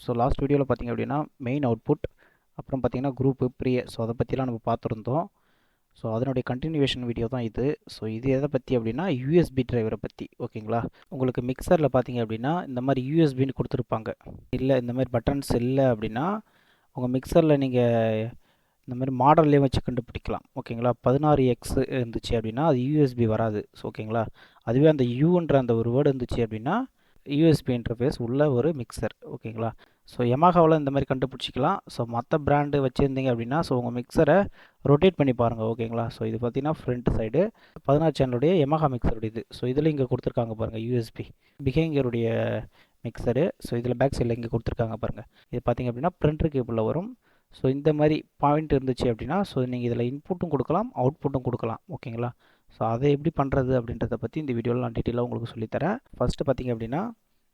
So last வீடியோவில் பார்த்திங்க அப்படின்னா மெயின் அவுட்புட், அப்புறம் பார்த்திங்கன்னா குரூப்பு ப்ரீ, ஸோ அதை பற்றிலாம் நம்ம பார்த்துருந்தோம். ஸோ அதனுடைய கண்டினியூவேஷன் வீடியோ தான் இது. ஸோ இது எதை பற்றி அப்படின்னா யூஎஸ்பி டிரைவரை பற்றி. ஓகேங்களா, உங்களுக்கு மிக்சரில் பார்த்திங்க அப்படின்னா இந்த மாதிரி யூஎஸ்பின்னு கொடுத்துருப்பாங்க. இல்லை இந்த மாதிரி பட்டன்ஸ் இல்லை அப்படின்னா உங்கள் மிக்சரில் நீங்கள் இந்த மாதிரி மாடல்லே வச்சு கண்டுபிடிக்கலாம். ஓகேங்களா, 16X இருந்துச்சு அப்படின்னா அது யூஎஸ்பி வராது. ஸோ ஓகேங்களா, அதுவே அந்த யூன்ற அந்த ஒரு வேர்டு இருந்துச்சு அப்படின்னா யூஎஸ்பி இன்டர்ஃபேஸ் உள்ள ஒரு மிக்சர். ஓகேங்களா, ஸோ யமஹாவில் இந்த மாதிரி கண்டுபிடிச்சிக்கலாம். ஸோ மற்ற பிராண்டு வச்சுருந்தீங்க அப்படின்னா ஸோ உங்கள் மிக்சரை ரொட்டேட் பண்ணி பாருங்கள். ஓகேங்களா, ஸோ இது பார்த்தீங்கன்னா ஃப்ரண்ட் சைடு 16 சேனலுடைய யமஹா மிக்சருடைய இது. ஸோ இதில் இங்கே கொடுத்துருக்காங்க பாருங்கள் யூஎஸ்பி பிஹேங்கருடைய மிக்சரு. ஸோ இதில் பேக் சைடில் இங்கே கொடுத்துருக்காங்க பாருங்கள். இது பார்த்திங்க அப்படின்னா பிரிண்டர் கேபிளில் வரும். ஸோ இந்த மாதிரி பாயிண்ட் இருந்துச்சு அப்படின்னா ஸோ நீங்கள் இதில் இன்புட்டும் கொடுக்கலாம், அவுட்புட்டும் கொடுக்கலாம். ஓகேங்களா, ஸோ அதை எப்படி பண்ணுறது அப்படின்றத பற்றி இந்த வீடியோவில் நான் டீட்டெயிலாக உங்களுக்கு சொல்லித்தரேன். ஃபஸ்ட்டு பார்த்திங்க அப்படின்னா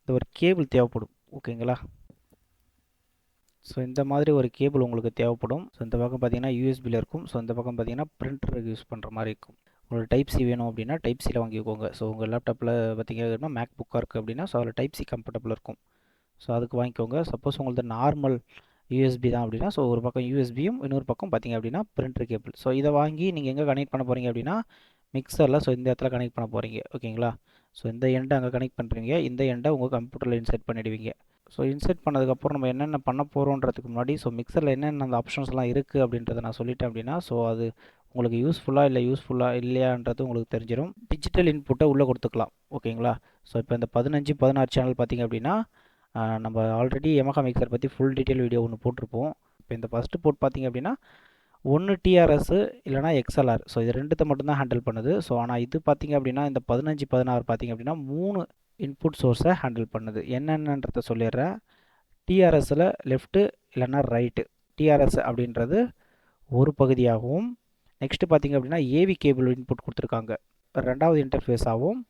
இந்த ஒரு கேபிள் தேவைப்படும். ஓகேங்களா, ஸோ இந்த மாதிரி ஒரு கேபிள் உங்களுக்கு தேவைப்படும். ஸோ இந்த பக்கம் பார்த்தீங்கன்னா யூஎஸ்பியில் இருக்கும். ஸோ இந்த பக்கம் பார்த்தீங்கன்னா பிரிண்டருக்கு யூஸ் பண்ணுற மாதிரி இருக்கும். உங்களுக்கு டைப் சி வேணும் அப்படின்னா டைப் சியில் வாங்கிக்கோங்க. ஸோ உங்கள் லேப்டாப்பில் பார்த்தீங்க அப்படின்னா மேக் புக்காக இருக்குது அப்படின்னா ஸோ அதில் டைப் சி கம்ஃபர்டபுள் இருக்கும். ஸோ அதுக்கு வாங்கிக்கோங்க. சப்போஸ் உங்களுக்கு நார்மல் யூஎஸ்பி தான் அப்படின்னா ஸோ ஒரு பக்கம் யூஎஸ்பியும் இன்னொரு பக்கம் பார்த்தீங்க அப்படின்னா பிரிண்டர் கேபிள். ஸோ இதை வாங்கி நீங்கள் எங்கே கனெக்ட் பண்ண போகிறீங்க அப்படின்னா மிக்சரில் ஸோ இந்த இடத்துல கனெக்ட் பண்ண போகிறீங்க. ஓகேங்களா, ஸோ இந்த எண்டை அங்கே கனெக்ட் பண்ணுறீங்க, இந்த எண்டை உங்கள் கம்ப்யூட்டரில் இன்சர்ட் பண்ணிவிடுவீங்க. ஸோ இன்சர்ட் பண்ணதுக்கப்புறம் நம்ம என்னென்ன பண்ண போகிறோன்றதுக்கு முன்னாடி ஸோ மிக்சரில் என்னென்ன அந்த ஆப்ஷன்ஸ்லாம் இருக்குது அப்படின்றத நான் சொல்லிட்டேன் அப்படின்னா ஸோ அது உங்களுக்கு யூஸ்ஃபுல்லாக இல்லை யூஸ்ஃபுல்லாக இல்லையான்றது உங்களுக்கு தெரிஞ்சிடும். டிஜிட்டல் இன்புட்டை உள்ளே கொடுத்துக்கலாம். ஓகேங்களா, ஸோ இப்போ இந்த 15, 16 சேனல் பார்த்திங்க அப்படின்னா நம்ம ஆல்ரெடி யமஹா மிக்சர் பற்றி ஃபுல் டீட்டெயில் வீடியோ ஒன்று போட்டிருப்போம். இப்போ இந்த ஃபஸ்ட்டு போர்ட் பார்த்திங்க அப்படின்னா ஒன்று டிஆர்எஸ் இல்லைனா எக்ஸ்எல்ஆர். ஸோ இது ரெண்டுத்தை மட்டும்தான் ஹேண்டில் பண்ணுது. ஸோ ஆனால் இது பார்த்திங்க அப்படின்னா இந்த 15, 16 பார்த்திங்க அப்படின்னா 3 இன்புட் சோர்ஸை ஹேண்டில் பண்ணுது. என்னென்னன்றதை சொல்லிடுறேன். டிஆர்எஸில் லெஃப்ட்டு இல்லைனா ரைட்டு. டிஆர்எஸ் அப்படின்றது ஒரு பகுதியாகவும், நெக்ஸ்ட்டு பார்த்திங்க அப்படின்னா ஏவி கேபிள் இன்புட் கொடுத்துருக்காங்க ரெண்டாவது இன்டர்ஃபேஸாகவும்,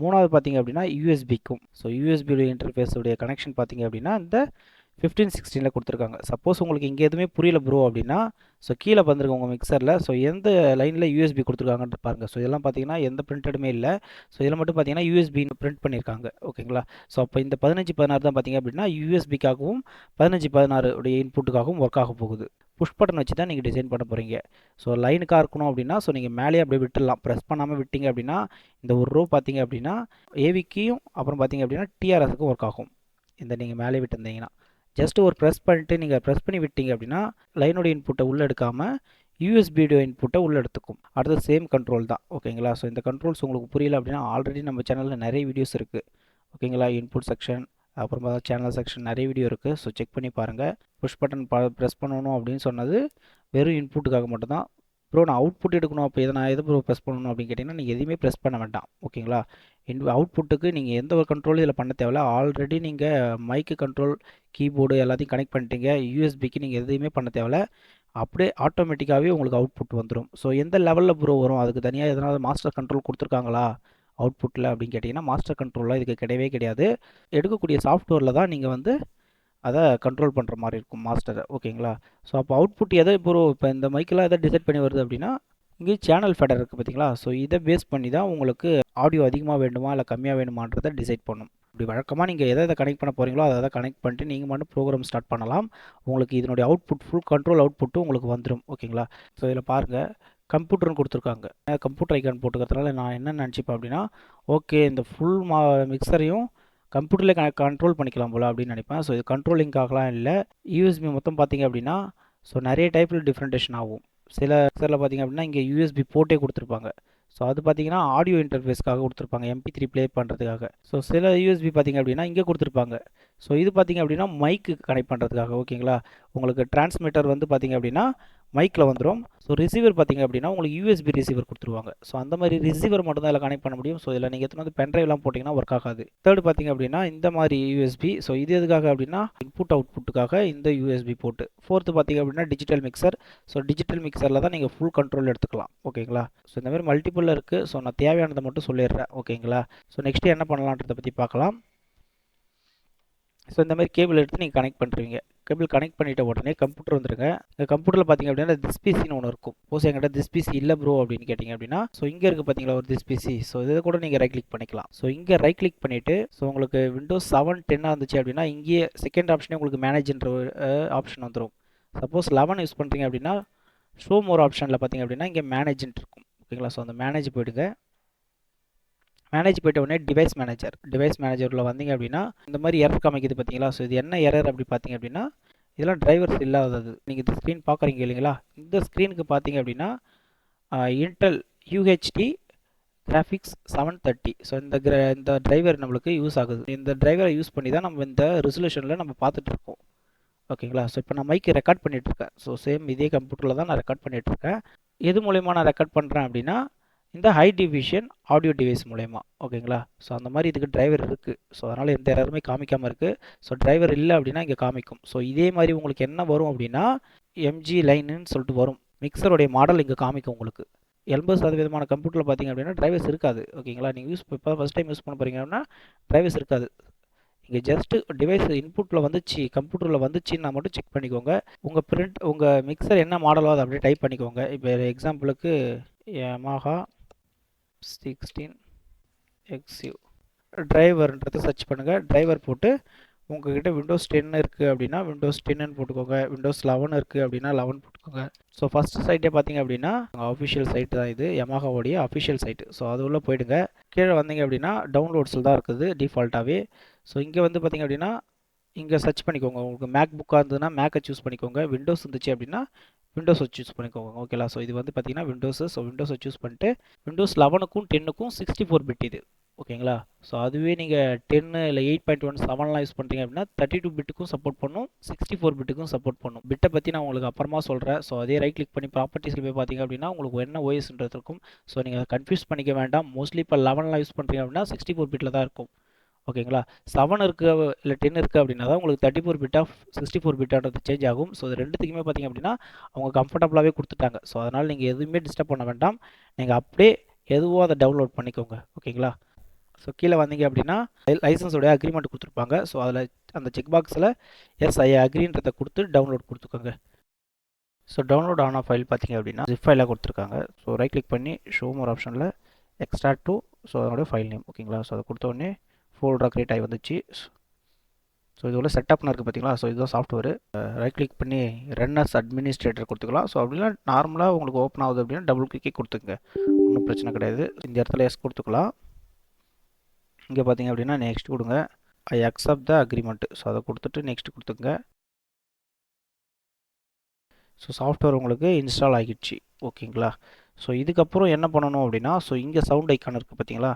மூணாவது பார்த்திங்க அப்படின்னா யூஎஸ்பிக்கும். ஸோ யூஎஸ்பி இன்டர்ஃபேஸுடைய கனெக்ஷன் பார்த்திங்க அப்படின்னா இந்த 15, 16 கொடுத்துருக்காங்க. சப்போஸ் உங்களுக்கு இங்கே எதுவுமே புரியல ப்ரோ அப்படின்னா ஸோ கீழே வந்துருங்க உங்கள் மிக்சரில். ஸோ எந்த லைனில் யூஎஸ்பி கொடுத்துருக்காங்கன்னு பாருங்கள். ஸோ இதெல்லாம் பார்த்தீங்கன்னா எந்த பிரிண்டடுமே இல்லை. ஸோ இதில் மட்டும் பார்த்தீங்கன்னா யூஎஸ்பின்னு பிரிண்ட் பண்ணியிருக்காங்க. ஓகேங்களா, ஸோ அப்போ இந்த 15, 16 தான் பார்த்தீங்க அப்படின்னா யூஎஸ்பிக்காகவும் 15, 16 உடைய இன்புட்டுக்காகவும் ஒர்க் ஆக போகுது. புஷ் பட்டன் வச்சு தான் நீங்கள் டிசைன் பண்ண போகிறீங்க. ஸோ லைனுக்காக இருக்கணும் அப்படின்னா ஸோ நீங்கள் மேலேயே அப்படியே விட்டுடலாம். ப்ரெஸ் பண்ணாமல் விட்டீங்க அப்படின்னா இந்த ஒரு ரோ பார்த்தீங்க அப்படின்னா ஏவிக்கும் அப்புறம் பார்த்தீங்க அப்படின்னா டிஆர்எஸ்க்கும் ஒர்க் ஆகும். இந்த நீங்கள் மேலே விட்டுருந்தீங்கன்னா ஜஸ்ட் ஒரு ப்ரெஸ் பண்ணிட்டு நீங்கள் ப்ரெஸ் பண்ணி விட்டீங்க அப்படின்னா லைனோட இன்புட்டை உள்ளே எடுக்காமல் யூஎஸ்பியோட இன்புட்டை உள்ளே எடுத்துக்கும். அடுத்த சேம் கண்ட்ரோல் தான். ஓகேங்களா, ஸோ இந்த கண்ட்ரோல்ஸ் உங்களுக்கு புரியல அப்படின்னா ஆல்ரெடி நம்ம சேனலில் நிறைய வீடியோஸ் இருக்குது. ஓகேங்களா, இன்புட் செக்ஷன் அப்புறம் சேனல் செக்ஷன் நிறைய வீடியோ இருக்குது. ஸோ செக் பண்ணி பாருங்கள். புஷ் பட்டன் ப்ரெஸ் பண்ணணும் அப்படின்னு சொன்னது வெறும் இன்புட்டுக்காக மட்டும்தான். ப்ரோ நான் அவுட்புட் எடுக்கணும், அப்போ நான் எதை ப்ரோ ப்ரெஸ் பண்ணணும் அப்படின்னு கேட்டிங்கன்னா நீங்கள் எதுவுமே ப்ரெஸ் பண்ண வேண்டாம். ஓகேங்களா, அவுட்புட்டுக்கு நீங்கள் எந்த ஒரு கண்ட்ரோலும் இதில் பண்ண தேவையில்ல. ஆல்ரெடி நீங்கள் மைக்கு கண்ட்ரோல் கீபோர்டு எல்லாத்தையும் கனெக்ட் பண்ணிட்டீங்க. யூஎஸ்பிக்கு நீங்கள் எதுவுமே பண்ண தேவையில்ல. அப்படியே ஆட்டோமேட்டிக்காகவே உங்களுக்கு அவுட்புட் வந்துடும். ஸோ எந்த லெவலில் ப்ரோ வரும், அதுக்கு தனியாக எதனால் மாஸ்டர் கண்ட்ரோல் கொடுத்துருக்காங்களா அவுட்புட்டில் அப்படின்னு கேட்டிங்கன்னா மாஸ்டர் கண்ட்ரோலில் இதுக்கு கிடையவே கிடையாது. எடுக்கக்கூடிய சாஃப்ட்வேரில் தான் நீங்கள் வந்து அதை கண்ட்ரோல் பண்ணுற மாதிரி இருக்கும் மாஸ்டரை. ஓகேங்களா, ஸோ அப்போ அவுட்புட் எதை இப்போ இந்த மைக்கெலாம் எதை டிசைட் பண்ணி வருது அப்படின்னா இங்கே சேனல் ஃபெடர் இருக்குது பார்த்தீங்களா. ஸோ இதை பேஸ் பண்ணி தான் உங்களுக்கு ஆடியோ அதிகமாக வேணுமா இல்லை கம்மியாக வேணுமான்றதை டிசைட் பண்ணும். இப்படி வழக்கமாக நீங்கள் எதை கனெக்ட் பண்ண போகிறீங்களோ அதை கனெக்ட் பண்ணிட்டு நீங்கள் மட்டும் ப்ரோக்ராம் ஸ்டார்ட் பண்ணலாம். உங்களுக்கு இதனுடைய அவுட்புட் ஃபுல் கண்ட்ரோல் அவுட்புட்டும் உங்களுக்கு வந்துடும். ஓகேங்களா, ஸோ இதில் பாருங்கள் கம்ப்யூட்டர்னு கொடுத்துருக்காங்க. கம்ப்யூட்டர் ஐக்கான் போட்டுக்கிறதுனால நான் என்ன நினச்சிப்பேன் அப்படின்னா ஓகே இந்த ஃபுல் மிக்சரையும் கம்ப்யூட்டரில் கண்ட்ரோல் பண்ணிக்கலாம் போல் அப்படின்னு நினைப்பேன். ஸோ இது கண்ட்ரோலிங்காகலாம் இல்லை. யூஎஸ்பி மொத்தம் பார்த்திங்க அப்படின்னா ஸோ நிறைய டைப்பில் டிஃப்ரெண்டேஷன் ஆகும். சில மிக்சரில் பார்த்திங்க அப்படின்னா இங்கே யூஎஸ்பி போர்ட்டே கொடுத்துருப்பாங்க. ஸோ அது பார்த்திங்கன்னா ஆடியோ இன்டர்ஃபேஸ்க்காக கொடுத்துருப்பாங்க, MP3 ப்ளே பண்ணுறதுக்காக. ஸோ சில யூஎஸ்பி பார்த்திங்க அப்படின்னா இங்கே கொடுத்துருப்பாங்க. ஸோ இது பார்த்திங்க அப்படின்னா மைக்கு கனெக்ட் பண்ணுறதுக்காக. ஓகேங்களா, உங்களுக்கு டிரான்ஸ்மிட்டர் வந்து பார்த்திங்க அப்படின்னா மைக்கில் வந்துடும். ஸோ ரிசீவர் பார்த்திங்க அப்படின்னா உங்களுக்கு யூஎஸ்பி ரிசீவர் கொடுத்துருவாங்க. ஸோ அந்த மாதிரி ரிசீவர் மட்டும் தான் இதில் கனெக்ட் பண்ண முடியும். ஸோ இதில் நீங்கள் எத்தனை வந்து பென்ட்ரைவ்லாம் போட்டிங்கன்னா ஒர்க் ஆகாது. தேர்டு பார்த்திங்க அப்படின்னா இந்த மாதிரி யூஎஸ்பி. ஸோ இது எதுக்காக அப்படின்னா இன்புட் அவுட்புட்டுக்காக இந்த யூஎஸ்பி போட்டு. ஃபோர்த்து பார்த்திங்க அப்படின்னா டிஜிட்டல் மிக்சர். ஸோ டிஜிட்டல் மிக்சரில் தான் நீங்கள் ஃபுல் கண்ட்ரோல் எடுத்துக்கலாம். ஓகேங்களா, ஸோ இந்த மாதிரி மல்டிபிளில் இருக்குது. ஸோ நான் தேவையானதை மட்டும் சொல்லிடுறேன். ஓகேங்களா, ஸோ நெக்ஸ்ட்டு என்ன பண்ணலான்றதை பற்றி பார்க்கலாம். ஸோ இந்த மாதிரி கேபிள் எடுத்து நீங்கள் கனெக்ட் பண்ணுறீங்க. கேபிள் கனெக்ட் பண்ணிட்ட உடனே கம்ப்யூட்டர் வந்துருங்க. இந்த கம்ப்யூட்டரில் பார்த்தீங்க அப்படின்னா திஸ் பிசின்னு ஒன்று இருக்கும். போஸ் என்கிட்ட திஸ் பிசி இல்லை ப்ரோ அப்படின்னு கேட்டிங்க அப்படின்னா, ஸோ இங்கே இருக்குது பார்த்தீங்களா ஒரு திஸ் பிசி. ஸோ இதை கூட நீங்கள் ரைட் கிளிக் பண்ணிக்கலாம். ஸோ இங்கே ரைட் கிளிக் பண்ணிவிட்டு ஸோ உங்களுக்கு விண்டோஸ் 7 10 இருந்துச்சு அப்படின்னா இங்கேயே செகண்ட் ஆப்ஷனே உங்களுக்கு மேனேஜ்ன்ற ஆப்ஷன் வந்துடும். சப்போஸ் 11 யூஸ் பண்ணுறீங்க அப்படின்னா ஷோ மோர் ஆப்ஷனில் பார்த்தீங்க அப்படின்னா இங்கே மேனேஜ்ன்ட்டு இருக்கும். ஓகேங்களா. ஸோ அந்த மேனேஜ் போயிடுங்க. மேனேஜ் போய்ட்ட உடனே டிவைஸ் மேனேஜரில் வந்தீங்க அப்படின்னா இந்த மாதிரி எரர் காமிக்குது பார்த்தீங்களா. ஸோ இது என்ன எரர் அப்படி பார்த்தீங்க அப்படின்னா இதெல்லாம் டிரைவர்ஸ் இல்லாதது. நீங்கள் இந்த ஸ்க்ரீன் பார்க்குறீங்க இல்லைங்களா, இந்த ஸ்க்ரீனுக்கு பார்த்தீங்க அப்படின்னா இன்டெல் யூஹெச்டி கிராஃபிக்ஸ் 730. ஸோ இந்த டிரைவர் நம்மளுக்கு யூஸ் ஆகுது. இந்த டிரைவரை யூஸ் பண்ணி தான் நம்ம இந்த ரெசல்யூஷனில் நம்ம பார்த்துட்ருக்கோம். ஓகேங்களா. ஸோ இப்போ நான் மைக்கு ரெக்கார்ட் பண்ணிகிட்ருக்கேன். ஸோ சேம் இதே கம்ப்யூட்டரில் தான் நான் ரெக்கார்ட் பண்ணிகிட்ருக்கேன். எது மூலயமா நான் ரெக்கார்ட் பண்ணுறேன் அப்படின்னா இந்த ஹை டிவிஷன் ஆடியோ டிவைஸ் மூலயமா. ஓகேங்களா. ஸோ அந்த மாதிரி இதுக்கு டிரைவர் இருக்குது. ஸோ அதனால் எந்த எரருமே காமிக்காமல் இருக்குது. ஸோ டிரைவர் இல்லை அப்படின்னா இங்கே காமிக்கும். ஸோ இதே மாதிரி உங்களுக்கு என்ன வரும் அப்படின்னா எம்ஜி லைனுன்னு சொல்லிட்டு வரும். மிக்சருடைய மாடல் இங்கே காமிக்கும் உங்களுக்கு. 80% கம்ப்யூட்டரில் பார்த்தீங்க அப்படின்னா டிரைவர்ஸ் இருக்காது. ஓகேங்களா. நீங்கள் இப்போ ஃபஸ்ட் டைம் யூஸ் பண்ண போகிறீங்க அப்படின்னா டிரைவர்ஸ் இருக்காது. இங்கே ஜஸ்ட்டு டிவைஸ் இன்புட்டில் வந்துச்சு கம்ப்யூட்டரில் வந்துச்சுன்னா மட்டும் செக் பண்ணிக்கோங்க. உங்கள் மிக்சர் என்ன மாடலோ அதை அப்படியே டைப் பண்ணிக்கோங்க. இப்போ எக்ஸாம்பிளுக்கு Yamaha 16 XU டிரைவர்ன்றதை சர்ச் பண்ணுங்கள். டிரைவர் போட்டு உங்கள்கிட்ட விண்டோஸ் 10 இருக்குது அப்படின்னா விண்டோஸ் 10ன்னு போட்டுக்கோங்க. விண்டோஸ் 11 இருக்குது அப்படின்னா 11 போட்டுக்கோங்க. ஸோ ஃபஸ்ட்டு சைட்டே பார்த்தீங்க அப்படின்னா அஃபிஷியல் சைட்டு தான் இது, யமாஹாவோடைய அஃபிஷியல் சைட்டு. ஸோ அது உள்ளே போயிடுங்க. கீழே வந்தீங்க அப்படின்னா டவுன்லோட்ஸில் தான் இருக்குது டிஃபால்ட்டாகவே. ஸோ இங்கே வந்து பார்த்தீங்க அப்படின்னா இங்கே சர்ச் பண்ணிக்கோங்க. உங்களுக்கு மேக் புக்காக இருந்ததுன்னா மேக்கை சூஸ் பண்ணிக்கோங்க. விண்டோஸ் இருந்துச்சு அப்படின்னா விண்டோஸை சூஸ் பண்ணிக்கோங்க. ஓகேலா. ஸோ இது வந்து பார்த்தீங்கன்னா விண்டோஸு. ஸோ விண்டோஸை சூஸ் பண்ணிட்டு விண்டோஸ் 11க்கும் 10க்கும் 64 பிட் இது. ஓகேங்களா. ஸோ அதுவே நீங்கள் 10 இல்லை 8.17 யூஸ் பண்ணுறீங்க அப்படின்னா 32 பிட்டுக்கும் சப்போர்ட் பண்ணும், 64 பிட்டுக்கும் சப்போர்ட் பண்ணும். பிட்டை பற்றி நான் உங்களுக்கு அப்புறமா சொல்கிறேன். ஸோ அதே ரைட் கிளிக் பண்ணி ப்ராப்பர்ட்டிஸில் போய் பார்த்தீங்க அப்படின்னா உங்களுக்கு என்ன ஓஎஸ்ன்றது இருக்கும். ஸோ நீங்கள் கன்ஃபியூஸ் பண்ணிக்க வேண்டாம். மோஸ்ட்லி இப்போ 11 யூஸ் பண்ணுறீங்க அப்படின்னா 64 பிட்டில் தான் இருக்கும். ஓகேங்களா. 7 இருக்குது இல்லை 10 இருக்குது அப்படின்னா தான் உங்களுக்கு 34 பிட் ஆஃப் 64 பிட்டானது சேஞ்ச் ஆகும். ஸோ இது ரெண்டுத்துக்குமே பார்த்தீங்க அப்படின்னா அவங்க கம்ஃபர்டபுளாகவே கொடுத்துட்டாங்க. ஸோ அதனால் நீங்கள் எதுவுமே டிஸ்டர்ப் பண்ண வேண்டாம். நீங்கள் அப்படியே எதுவோ அதை டவுன்லோட் பண்ணிக்கோங்க. ஓகேங்களா. ஸோ கீழே வந்தீங்க அப்படின்னா லைசன்ஸோடைய அக்ரிமெண்ட் கொடுத்துருப்பாங்க. ஸோ அதில் அந்த செக் பாக்ஸில் எஸ் ஐ அக்ரின்றதை கொடுத்து டவுன்லோட் கொடுத்துக்கோங்க. ஸோ டவுன்லோட் ஆன ஃபைல் பார்த்தீங்க அப்படின்னா ஜிப் ஃபைலாக கொடுத்துருக்காங்க. ஸோ ரைட் கிளிக் பண்ணி ஷோ மோர் ஆப்ஷனில் எக்ஸ்ட்ராக்ட் டு ஸோ அதனுடைய ஃபைல் நேம். ஓகேங்களா. ஸோ அதை கொடுத்த உடனே ஃபோல்டராக க்ரியேட் ஆகி வந்துச்சு. ஸோ இது உள்ள செட்டப்னு இருக்குது பார்த்தீங்களா. ஸோ இதுதான் சாஃப்ட்வேர். ரைட் கிளிக் பண்ணி ரன் அஸ் அட்மினிஸ்ட்ரேட்டர் கொடுத்துக்கலாம். ஸோ அப்படின்னா நார்மலாக உங்களுக்கு ஓப்பன் ஆகுது அப்படின்னா டபுள் கிளிக்கே கொடுத்துங்க, ஒன்றும் பிரச்சனை கிடையாது. இந்த இடத்துல எஸ் கொடுத்துக்கலாம். இங்கே பார்த்தீங்க அப்படின்னா நெக்ஸ்ட் கொடுங்க. I accept the agreement. So அதை கொடுத்துட்டு நெக்ஸ்ட் கொடுத்துங்க. ஸோ சாஃப்ட்வேர் உங்களுக்கு இன்ஸ்டால் ஆகிடுச்சு. ஓகேங்களா. ஸோ இதுக்கப்புறம் என்ன பண்ணணும் அப்படின்னா ஸோ இங்கே சவுண்ட் ஐக்கான் இருக்குது பார்த்தீங்களா.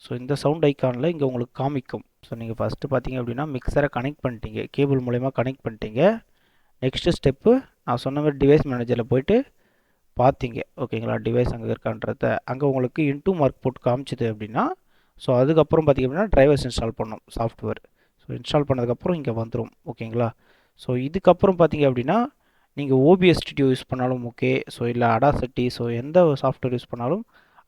ஸோ இந்த சவுண்ட் ஐக்கானில் இங்கே உங்களுக்கு காமிக்கும். ஸோ நீங்கள் ஃபஸ்ட்டு பார்த்தீங்க அப்படின்னா மிக்சரை கனெக்ட் பண்ணிட்டீங்க, கேபிள் மூலயமா கனெக்ட் பண்ணிட்டீங்க. நெக்ஸ்ட்டு ஸ்டெப்பு நான் சொன்ன மாதிரி டிவைஸ் மேனேஜரில் போய்ட்டு பார்த்தீங்க. ஓகேங்களா. டிவைஸ் அங்கே இருக்கான்றத அங்கே உங்களுக்கு இன்டூ மார்க் போட்டு காமிச்சிது அப்படின்னா ஸோ அதுக்கப்புறம் பார்த்திங்க அப்படின்னா டிரைவர்ஸ் இன்ஸ்டால் பண்ணணும் சாஃப்ட்வேர். ஸோ இன்ஸ்டால் பண்ணதுக்கப்புறம் இங்கே வந்துடும். ஓகேங்களா. ஸோ இதுக்கப்புறம் பார்த்தீங்க அப்படின்னா நீங்கள் ஓபிஎஸ் ஸ்டுடியோ யூஸ் பண்ணாலும் ஓகே, ஸோ இல்லை அடாசிட்டி, ஸோ எந்த சாஃப்ட்வேர் யூஸ் பண்ணாலும்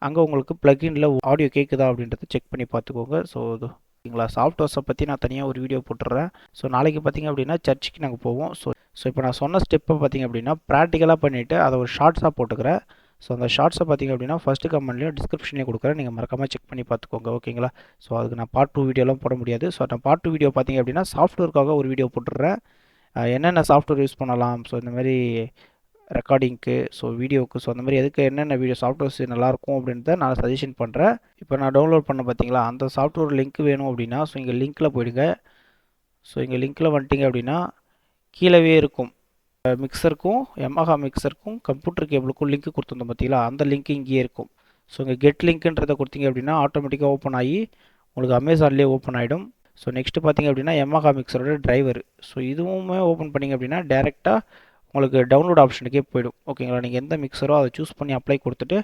அங்கே உங்களுக்கு ப்ளகின்ல ஆடியோ கேட்குதா அப்படின்றத செக் பண்ணி பார்த்துக்கோங்க. ஸோ இது ஓகேங்களா. சாஃப்ட்வேர்ஸை பற்றி நான் தனியாக ஒரு வீடியோ போட்டுடுறேன். ஸோ நாளைக்கு பார்த்தீங்க அப்படின்னா சர்ச்சுக்கு நாங்கள் போவோம். ஸோ இப்போ நான் சொன்ன ஸ்டெப்பை பார்த்தீங்க அப்படின்னா ப்ராக்டிக்கலாக பண்ணிவிட்டு அதை ஒரு ஷார்ட்ஸாக போட்டுக்கிறேன். ஸோ அந்த ஷார்ட்ஸை பார்த்தீங்க அப்படின்னா ஃபஸ்ட்டு கமெண்ட்லேயும் டிஸ்கிரிப்ஷன்லேயும் கொடுக்குறேன், நீங்கள் மறக்காமல் செக் பண்ணி பார்த்துக்கோங்க. ஓகேங்களா. ஸோ அதுக்கு நான் பார்ட் 2 வீடியோலாம் போட முடியாது. ஸோ நான் பார்ட் 2 வீடியோ பார்த்தீங்க அப்படின்னா சாஃப்ட்வேருக்காக ஒரு வீடியோ போட்டுடுறேன். என்னென்ன சாஃப்ட்வேர் யூஸ் பண்ணலாம், ஸோ இந்த மாதிரி ரெக்கார்டிங்க்கு, ஸோ வீடியோவுக்கு, ஸோ அந்த மாதிரி எதுக்கு என்னென்ன வீடியோ சாஃப்ட்வேர்ஸ் நல்லாயிருக்கும் அப்படின்றத நான் சஜஷன் பண்ணுறேன். இப்போ நான் டவுன்லோட் பண்ண பார்த்தீங்களா அந்த சாஃப்ட்வேர் லிங்க் வேணும் அப்படின்னா ஸோ இங்கே லிங்க்கில் போயிடுங்க. ஸோ இங்கே லிங்க்கில் வந்துட்டிங்க அப்படின்னா கீழவே இருக்கும் மிக்சருக்கும் Yamaha மிக்சருக்கும் கம்ப்யூட்டர் கேபிளுக்கும் லிங்க் கொடுத்துருந்தோம் பார்த்தீங்களா, அந்த லிங்க் இங்கேயே இருக்கும். ஸோ இங்கே கெட் லிங்க்குன்றதை கொடுத்தீங்க அப்படின்னா ஆட்டோமேட்டிக்காக ஓப்பன் ஆகி உங்களுக்கு அமேசான்லேயே ஓப்பன் ஆகிடும். ஸோ நெக்ஸ்ட்டு பார்த்தீங்க அப்படின்னா Yamaha மிக்சரோட டிரைவர். ஸோ இதுவுமே ஓப்பன் பண்ணிங்க அப்படின்னா டேரெக்டாக உங்களுக்கு டவுன்லோட் ஆப்ஷனுக்கே போய்டும். ஓகேங்களா. நீங்கள் எந்த மிக்சரோ அதை சூஸ் பண்ணி அப்ளை கொடுத்துட்டு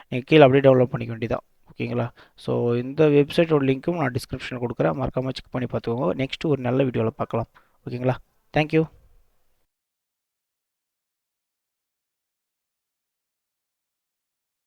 நீங்கள் கீழே அப்படியே டவுன்லோட் பண்ணிக்க வேண்டியதான். ஓகேங்களா. ஸோ இந்த வெப்சைட்டோட லிங்க்கும் நான் டிஸ்கிரிப்ஷனில் கொடுக்குறேன், மறக்காமல் செக் பண்ணி பார்த்துக்கோங்க. நெக்ஸ்ட்டு ஒரு நல்ல வீடியோவில் பார்க்கலாம். ஓகேங்களா. தேங்க்யூ.